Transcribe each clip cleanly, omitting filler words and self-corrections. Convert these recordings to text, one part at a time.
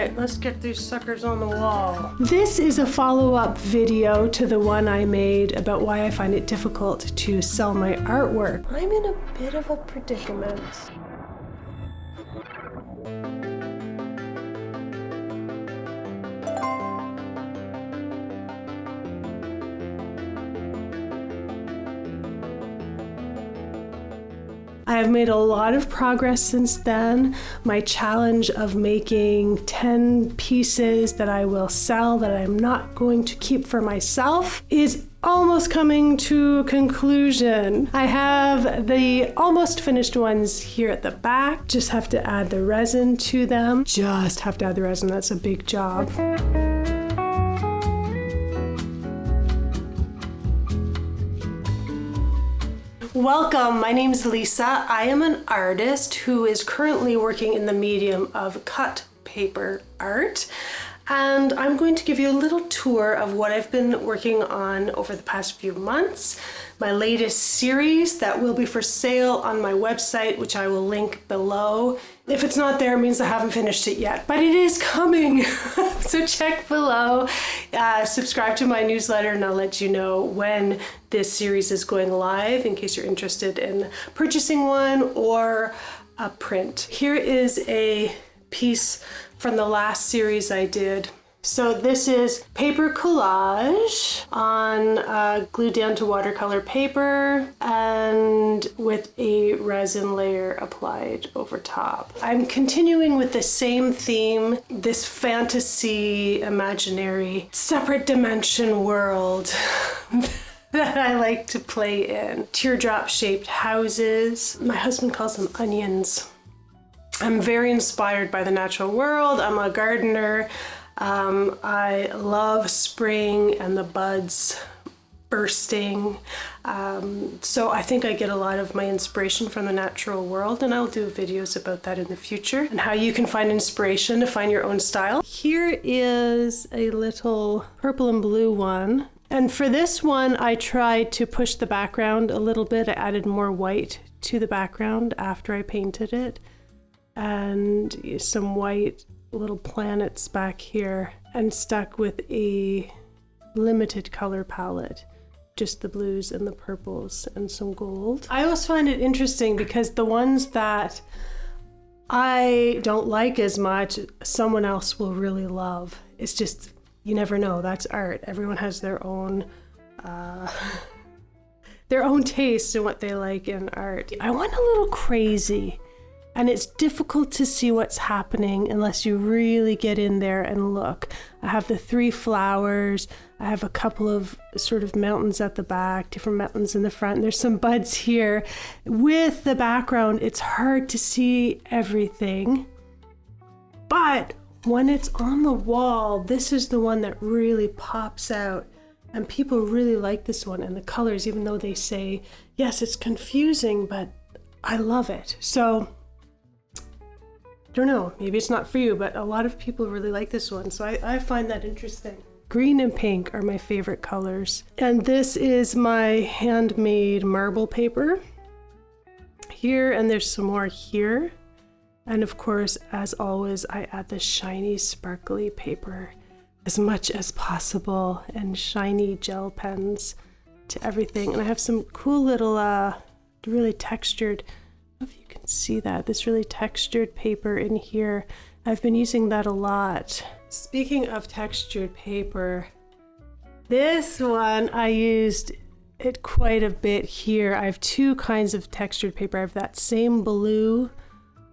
right, let's get these suckers on the wall. This is a follow-up video to the one I made about why I find it difficult to sell my artwork. I'm in a bit of a predicament. I have made a lot of progress since then. My challenge of making 10 pieces that I will sell that I'm not going to keep for myself is almost coming to a conclusion. I have the almost finished ones here at the back. Just have to add the resin to them. Just have to add the resin, that's a big job. Welcome, my name is Lisa. I am an artist who is currently working in the medium of cut paper art. And I'm going to give you a little tour of what I've been working on over the past few months. My latest series that will be for sale on my website, which I will link below. If it's not there, it means I haven't finished it yet, but it is coming. So check below, subscribe to my newsletter, and I'll let you know when this series is going live in case you're interested in purchasing one or a print. Here is a piece from the last series I did. So this is paper collage on glued down to watercolor paper and with a resin layer applied over top. I'm continuing with the same theme, this fantasy, imaginary, separate dimension world that I like to play in. Teardrop shaped houses. My husband calls them onions. I'm very inspired by the natural world. I'm a gardener. I love spring and the buds bursting. So I think I get a lot of my inspiration from the natural world, and I'll do videos about that in the future and how you can find inspiration to find your own style. Here is a little purple and blue one. And for this one, I tried to push the background a little bit. I added more white to the background after I painted it. And some white little planets back here, and stuck with a limited color palette, just the blues and the purples and some gold. I always find it interesting because the ones that I don't like as much, someone else will really love. It's just, you never know, that's art. Everyone has their own taste in what they like in art. I went a little crazy. And it's difficult to see what's happening unless you really get in there and look. I have the 3 flowers. I have a couple of sort of mountains at the back, different mountains in the front. And there's some buds here. With the background, it's hard to see everything. But when it's on the wall, this is the one that really pops out. And people really like this one and the colors, even though they say, yes, it's confusing, but I love it. So don't know, maybe it's not for you, but a lot of people really like this one, so I find that interesting. Green and pink are my favorite colors. And this is my handmade marble paper here, and there's some more here. And of course, as always, I add the shiny, sparkly paper as much as possible, and shiny gel pens to everything. And I have some cool little, really textured, if you can see that, this really textured paper in here. I've been using that a lot. Speaking of textured paper, this one I used it quite a bit here. I have 2 kinds of textured paper. I have that same blue,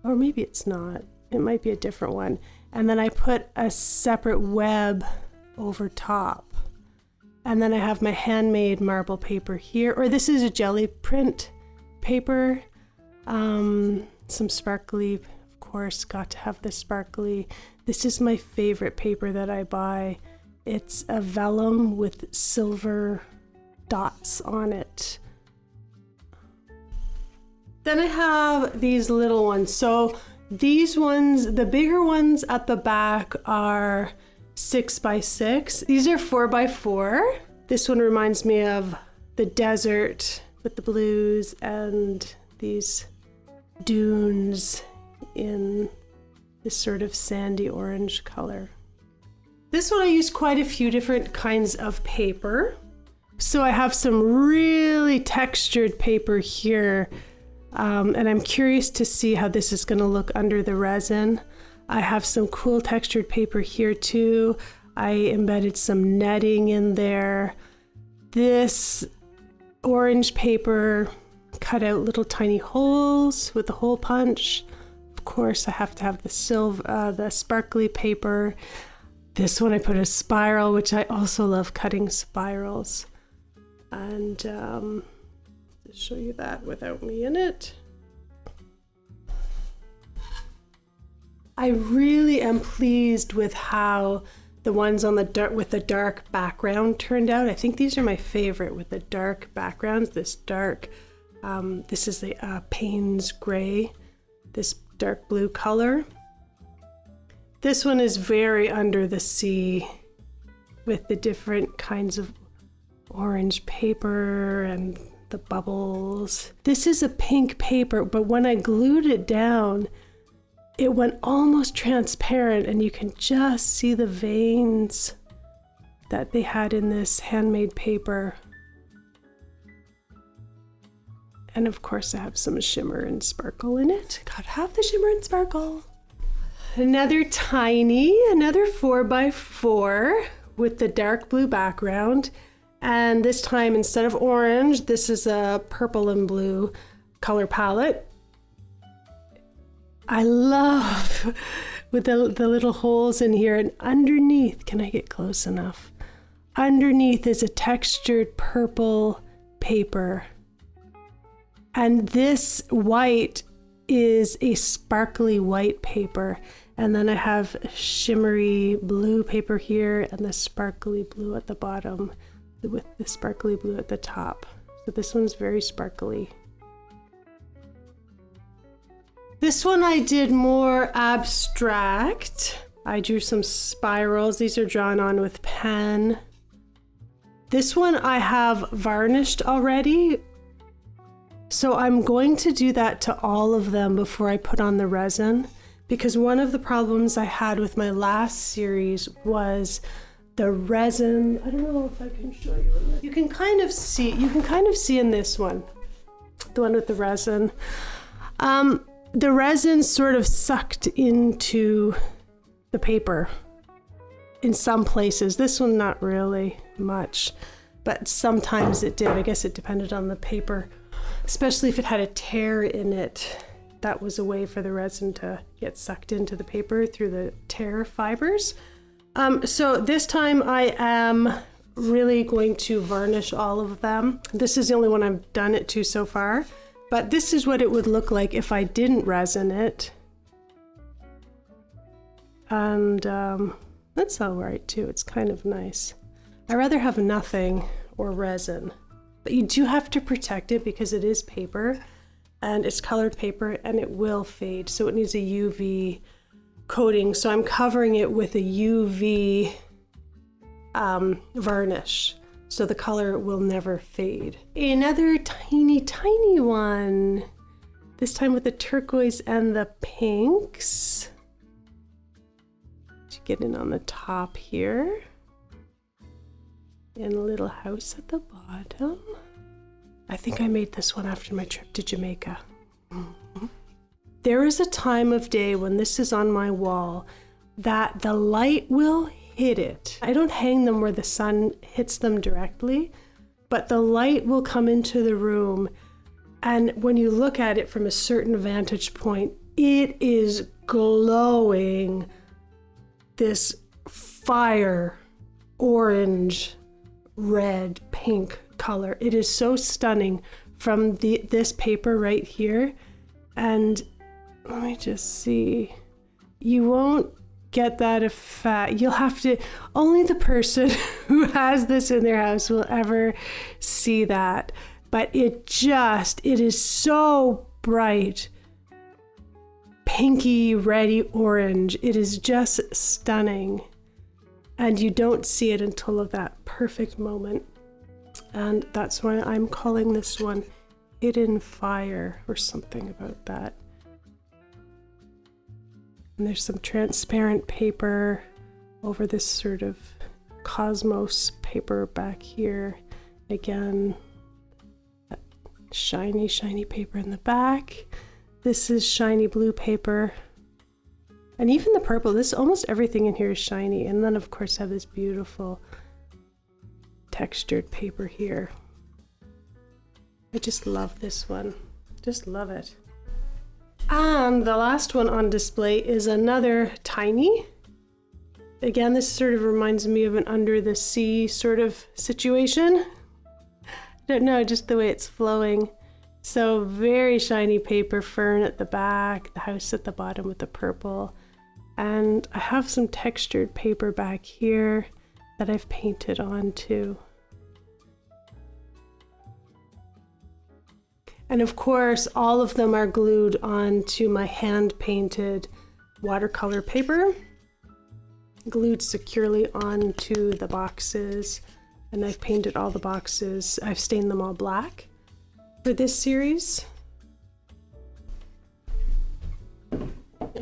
or maybe it's not, it might be a different one. And then I put a separate web over top. And then I have my handmade marble paper here, or this is a jelly print paper. Some sparkly, of course, got to have the sparkly. This is my favorite paper that I buy. It's a vellum with silver dots on it. Then I have these little ones. So these ones, the bigger ones at the back are 6x6. These are 4x4. This one reminds me of the desert with the blues and these dunes in this sort of sandy orange color. This one I used quite a few different kinds of paper. So I have some really textured paper here, and I'm curious to see how this is going to look under the resin. I have some cool textured paper here too. I embedded some netting in there. This orange paper cut out little tiny holes with the hole punch. Of course, I have to have the sparkly paper. This one I put a spiral, which I also love cutting spirals. And to show you that without me in it. I really am pleased with how the ones on with the dark background turned out. I think these are my favorite with the dark backgrounds. This dark, this is the Payne's gray, this dark blue color. This one is very under the sea with the different kinds of orange paper and the bubbles. This is a pink paper, but when I glued it down, it went almost transparent and you can just see the veins that they had in this handmade paper. And of course I have some shimmer and sparkle in it. Gotta have the shimmer and sparkle. Another 4x4 with the dark blue background. And this time, instead of orange, this is a purple and blue color palette. I love with the little holes in here, and underneath, can I get close enough? Underneath is a textured purple paper. And this white is a sparkly white paper. And then I have shimmery blue paper here and the sparkly blue at the bottom with the sparkly blue at the top. So this one's very sparkly. This one I did more abstract. I drew some spirals. These are drawn on with pen. This one I have varnished already. So I'm going to do that to all of them before I put on the resin, because one of the problems I had with my last series was the resin. I don't know if I can show you. You can kind of see in this one, the one with the resin. The resin sort of sucked into the paper in some places. This one not really much, but sometimes it did. I guess it depended on the paper, especially if it had a tear in it. That was a way for the resin to get sucked into the paper through the tear fibers. So this time I am really going to varnish all of them. This is the only one I've done it to so far, but this is what it would look like if I didn't resin it. And that's all right too. It's kind of nice. I'd rather have nothing or resin, but you do have to protect it because it is paper and it's colored paper and it will fade. So it needs a UV coating. So I'm covering it with a UV varnish so the color will never fade. Another tiny, tiny one, this time with the turquoise and the pinks. To get in on the top here. And a little house at the bottom. I think I made this one after my trip to Jamaica. Mm-hmm. There is a time of day when this is on my wall that the light will hit it. I don't hang them where the sun hits them directly, but the light will come into the room, and when you look at it from a certain vantage point, it is glowing this fire orange, red, pink color. It is so stunning from this paper right here. And let me just see. You won't get that effect. You'll have to, only the person who has this in their house will ever see that. But it is so bright. Pinky, reddy orange. It is just stunning. And you don't see it until that perfect moment. And that's why I'm calling this one Hidden Fire or something about that. And there's some transparent paper over this sort of cosmos paper back here. Again, that shiny, shiny paper in the back. This is shiny blue paper. And even the purple, this almost everything in here is shiny. And then of course I have this beautiful textured paper here. I just love this one. Just love it. And the last one on display is another tiny. Again, this sort of reminds me of an under the sea sort of situation. I don't know, just the way it's flowing. So very shiny paper, fern at the back, the house at the bottom with the purple. And I have some textured paper back here that I've painted on too. And of course, all of them are glued onto my hand-painted watercolor paper, glued securely onto the boxes. And I've painted all the boxes. I've stained them all black for this series.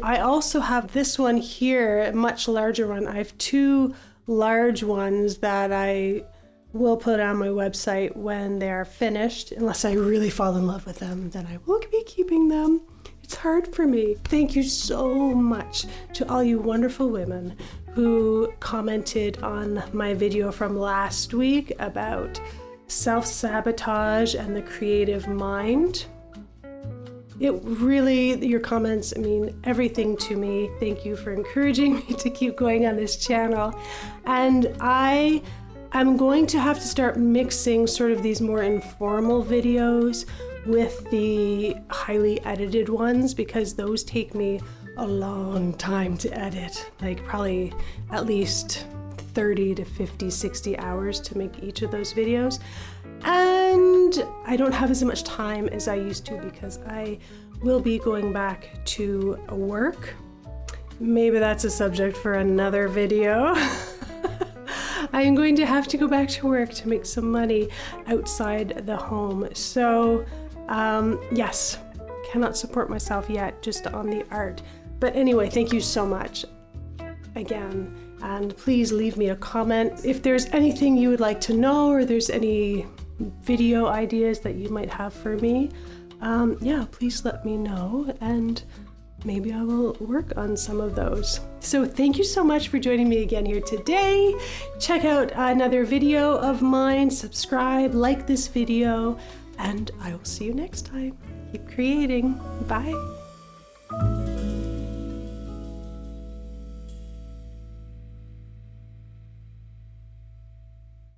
I also have this one here, a much larger one. I have two large ones that I will put on my website when they are finished. Unless I really fall in love with them, then I will be keeping them. It's hard for me. Thank you so much to all you wonderful women who commented on my video from last week about self-sabotage and the creative mind. It really, your comments mean everything to me. Thank you for encouraging me to keep going on this channel. And I'm going to have to start mixing sort of these more informal videos with the highly edited ones, because those take me a long time to edit, like probably at least 30 to 50, 60 hours to make each of those videos. And I don't have as much time as I used to because I will be going back to work. Maybe that's a subject for another video. I'm going to have to go back to work to make some money outside the home. So yes, cannot support myself yet just on the art. But anyway, thank you so much again. And please leave me a comment if there's anything you would like to know, or there's any video ideas that you might have for me. Yeah, please let me know, and maybe I will work on some of those. So thank you so much for joining me again here today. Check out another video of mine, subscribe, like this video, and I will see you next time. Keep creating. Bye.